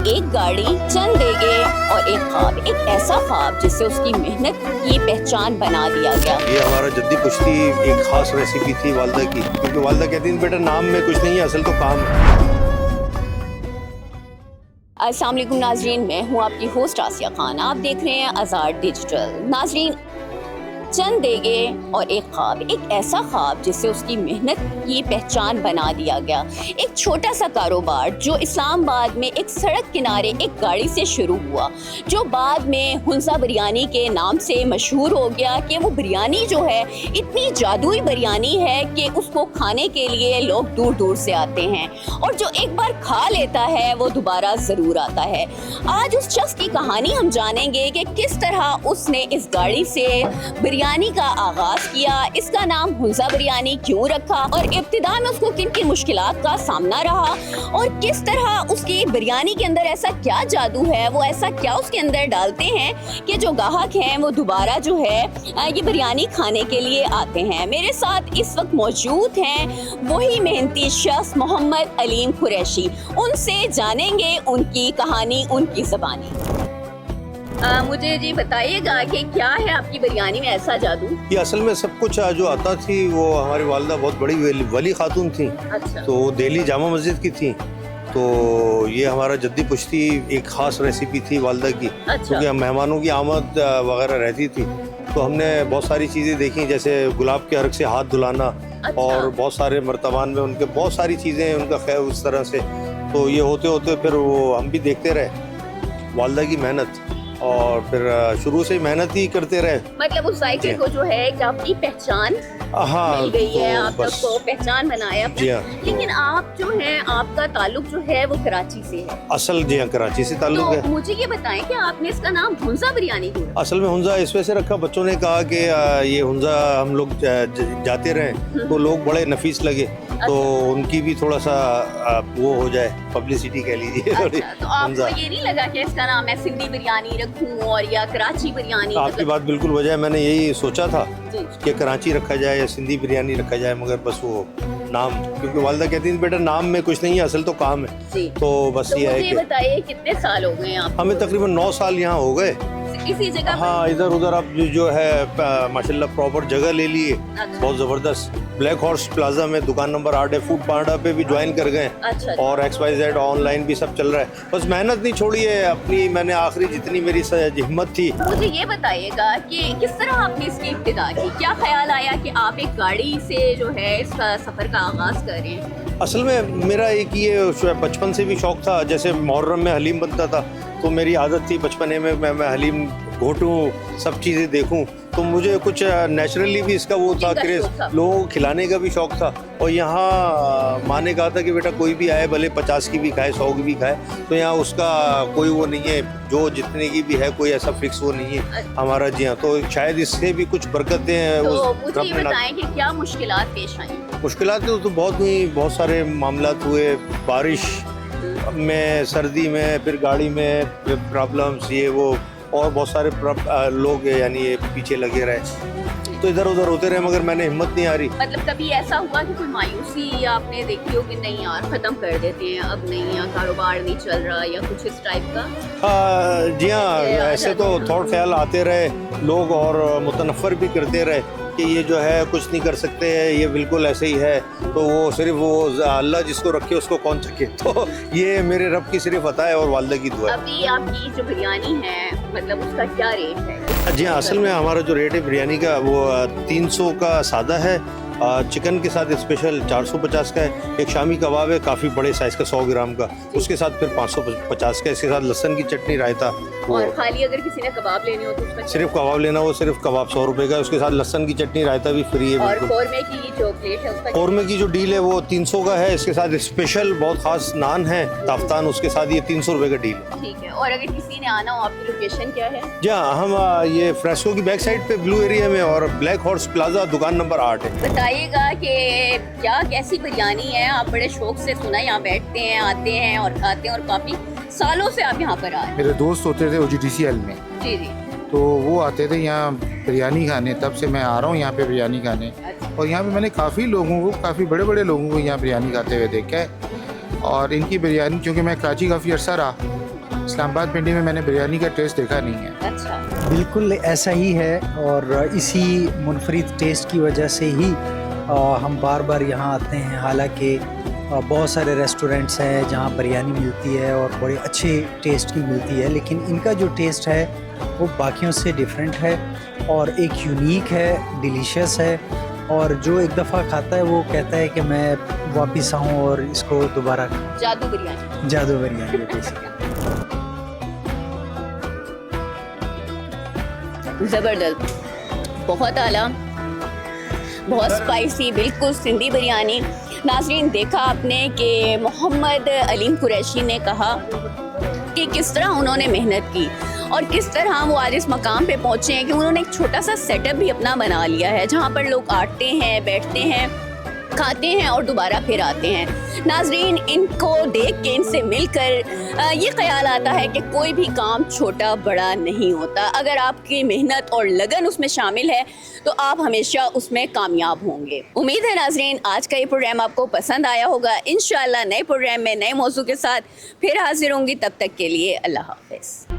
एक गाड़ी, चंद देगे और एक ख्वाब, एक ऐसा ख्वाब जिससे उसकी मेहनत की पहचान बना दिया गया। ये हमारा जद्दी पुश्ती एक खास रेसिपी थी वालदा की, क्योंकि वालदा कहती थी बेटा नाम में कुछ नहीं है, असल तो काम है। अस्सलाम वालेकुम नाजरीन, मैं हूँ आपकी होस्ट आसिया खान। आप देख रहे हैं आज़ाद डिजिटल। नाजरीन, चंद देगे और एक ख्वाब, एक ऐसा ख्वाब जिससे उसकी मेहनत की पहचान बना दिया गया। एक छोटा सा कारोबार जो इस्लामाबाद में एक सड़क किनारे एक गाड़ी से शुरू हुआ, जो बाद में हुंजा बिरयानी के नाम से मशहूर हो गया कि वो बिरयानी जो है इतनी जादुई बिरयानी है कि उसको खाने के लिए लोग दूर दूर से आते हैं और जो एक बार खा लेता है वो दोबारा ज़रूर आता है। आज उस शख्स की कहानी हम जानेंगे कि किस तरह उसने इस गाड़ी से बिरयानी का आगाज किया, इसका नाम हुंजा बिरयानी क्यों रखा और इब्तिदा में उसको किन किन मुश्किलात का सामना रहा और किस तरह उसकी बिरयानी के अंदर ऐसा क्या जादू है, वो ऐसा क्या उसके अंदर डालते हैं कि जो ग्राहक हैं वो दोबारा जो है ये बिरयानी खाने के लिए आते हैं। मेरे साथ इस वक्त मौजूद हैं वही मेहनती शख्स मोहम्मद अलीम कुरैशी। उनसे जानेंगे उनकी कहानी, उनकी ज़बानी। मुझे जी बताइएगा कि क्या है आपकी बिरयानी में ऐसा जादू? ये असल में सब कुछ जो आता थी वो हमारी वालदा बहुत बड़ी वली खातून थी। अच्छा। तो वो दिल्ली जामा मस्जिद की थी। तो ये हमारा जद्दी पुश्ती एक ख़ास रेसिपी थी वालदा की। अच्छा। क्योंकि मेहमानों की आमद वगैरह रहती थी तो हमने बहुत सारी चीज़ें देखी, जैसे गुलाब के अर्क से हाथ धुलाना। अच्छा। और बहुत सारे मर्तबान में उनके बहुत सारी चीज़ें उनका खैर उस तरह से। तो ये होते होते फिर वो हम भी देखते रहे वालदा की मेहनत और फिर शुरू से मेहनत ही करते रहे। मतलब उस जायके को जो है कि आपकी पहचान मिल गई है, आप सबको पहचान बनाया। लेकिन आप जो है आपका ताल्लुक जो है वो कराची से है। असल जी हाँ, कराची से ताल्लुक तो है। मुझे ये बताएं कि आपने इसका नाम हुंजा बिरयानी क्यों रखा? असल में हुंजा इस वजह से रखा, बच्चों ने कहा कि ये हुंजा हम लोग जाते रहे तो लोग बड़े नफीस लगे। तो उनकी भी थोड़ा सा वो हो जाए, पब्लिसिटी कह लीजिए। अच्छा, तो आपको ये नहीं लगा कि इसका नाम मैं सिंधी बिरयानी रखूं और या कराची बिरयानी? आपकी बात बिल्कुल वजह है, मैंने यही सोचा था जी। कि कराची रखा जाए या सिंधी बिरयानी रखा जाए, मगर बस वो नाम, क्योंकि वालदा कहती थी बेटा नाम में कुछ नहीं है, असल तो काम है। जी। तो बस ये है कि बताइए कितने साल हो गए आप? हमें तकरीबन 9 साल यहाँ हो गए। इसी जगह? हाँ, इधर उधर अब जो है माशाल्लाह प्रॉपर जगह ले लिए। अच्छा। बहुत ज़बरदस्त। ब्लैक हॉर्स प्लाजा में दुकान नंबर 8 है, फूड पांडा पे भी ज्वाइन कर गए। अच्छा। और XYZ ऑनलाइन भी सब चल रहा है। बस मेहनत नहीं छोड़ी है अपनी, मैंने आखिरी जितनी मेरी हिम्मत थी। मुझे ये बताइएगा कि किस तरह आपने इसकी इब्तिदा की, क्या ख्याल आया कि आप एक गाड़ी से जो है इसका सफ़र का आगाज़ करें? असल में मेरा एक ये बचपन से भी शौक था, जैसे मुहर्रम में हलीम बनता था तो मेरी आदत थी बचपने में मैं हलीम घोटूं, सब चीज़ें देखूं। तो मुझे कुछ नेचुरली भी इसका वो था क्रेज़, लोगों को खिलाने का भी शौक था। और यहाँ माँ ने कहा था कि बेटा कोई भी आए, भले 50 की भी खाए, 100 की भी खाए, तो यहाँ उसका कोई वो नहीं है, जो जितने की भी है कोई ऐसा फिक्स वो नहीं है हमारा। जी हाँ, तो शायद इससे भी कुछ बरकतें हैं। तो मुझे ये बताएं कि क्या मुश्किलात पेश आई? मुश्किलात तो बहुत हुई, बहुत सारे मामलात हुए, बारिश में, सर्दी में, फिर गाड़ी में प्रॉब्लम्स, ये वो, और बहुत सारे लोग यानी ये पीछे लगे रहे, तो इधर उधर होते रहे, मगर मैंने हिम्मत नहीं हारी। मतलब कभी ऐसा हुआ कि कोई मायूसी आपने देखी हो कि नहीं यार ख़त्म कर देते हैं, अब नहीं, या कारोबार नहीं चल रहा या कुछ इस टाइप का? जी हाँ, ऐसे तो थॉट ख्याल आते रहे लोग और मुतनफ़र भी करते रहे कि ये जो है कुछ नहीं कर सकते हैं, ये बिल्कुल ऐसे ही है, तो वो सिर्फ वो अल्लाह जिसको रखे उसको कौन सके। तो ये मेरे रब की सिर्फ अता है और वालदा की दुआ है। अभी आपकी जो बिरयानी है मतलब उसका क्या रेट है? जी हाँ, असल में हमारा जो रेट है बिरयानी का वो 300 का सादा है, चिकन के साथ स्पेशल 450 का है, एक शामी कबाब है काफ़ी बड़े साइज़ का 100 ग्राम का, उसके साथ फिर 550 का, इसके साथ लहसुन की चटनी, रायता। और खाली अगर किसी ने कबाब लेने हो तो उसका सिर्फ कबाब लेना हो, सिर्फ कबाब 100 रुपये का, उसके साथ लहसुन की चटनी, रायता भी फ्री है। और कौरमे की जो प्लेट है उसका? कौरमे की जो डील है वो 300 का है, इसके साथ स्पेशल बहुत खास नान है ताफ्तान, उसके साथ ये 300 रुपये का डील है। ठीक है। और अगर किसी ने आना हो, आपकी लोकेशन क्या है? जी हाँ, हम ये फ्रेस्को की बैक साइड पे ब्लू एरिया में और ब्लैक हॉर्स प्लाजा दुकान नंबर 8 है। बताइएगा कि क्या कैसी बिरयानी है? आप बड़े शौक से सुना यहाँ बैठते हैं, आते हैं और खाते हैं और काफी सालों से आप यहाँ पर आए। मेरे दोस्त होते थे OGTCL में। जी जी। तो वो आते थे यहाँ बिरयानी खाने, तब से मैं आ रहा हूँ यहाँ पे बिरयानी खाने। और यहाँ पे मैंने काफ़ी लोगों को, काफ़ी बड़े बड़े लोगों को यहाँ बिरयानी खाते हुए देखा है। और इनकी बिरयानी, क्योंकि मैं कराची काफ़ी अर्सा रहा, इस्लामाबाद पिंडी में मैंने बिरयानी का टेस्ट देखा नहीं है। अच्छा, बिल्कुल ऐसा ही है और इसी मुनफरिद टेस्ट की वजह से ही हम बार बार यहाँ आते हैं। हालांकि बहुत सारे रेस्टोरेंट्स हैं जहाँ बिरयानी मिलती है और बड़े अच्छे टेस्ट की मिलती है, लेकिन इनका जो टेस्ट है वो बाकियों से डिफरेंट है और एक यूनिक है, डिलीशियस है, और जो एक दफ़ा खाता है वो कहता है कि मैं वापस आऊँ और इसको दोबारा खाऊं। जादू बिरयानी। जादू बिरयानी बेसिकली। ज़बरदस्त, बहुत आला, बहुत स्पाइसी, बिल्कुल सिंधी बिरयानी। नाज़रीन, देखा आपने कि मोहम्मद अलीम कुरैशी ने कहा कि किस तरह उन्होंने मेहनत की और किस तरह वो आज इस मकाम पे पहुँचे हैं कि उन्होंने एक छोटा सा सेटअप भी अपना बना लिया है जहाँ पर लोग आते हैं, बैठते हैं, खाते हैं और दोबारा फिर आते हैं। नाजरीन, इनको देख के, इनसे मिलकर ये ख्याल आता है कि कोई भी काम छोटा बड़ा नहीं होता। अगर आपकी मेहनत और लगन उसमें शामिल है तो आप हमेशा उसमें कामयाब होंगे। उम्मीद है नाजरीन आज का ये प्रोग्राम आपको पसंद आया होगा। इंशाल्लाह नए प्रोग्राम में नए मौजू के साथ फिर हाजिर होंगी। तब तक के लिए अल्लाह हाफिज़।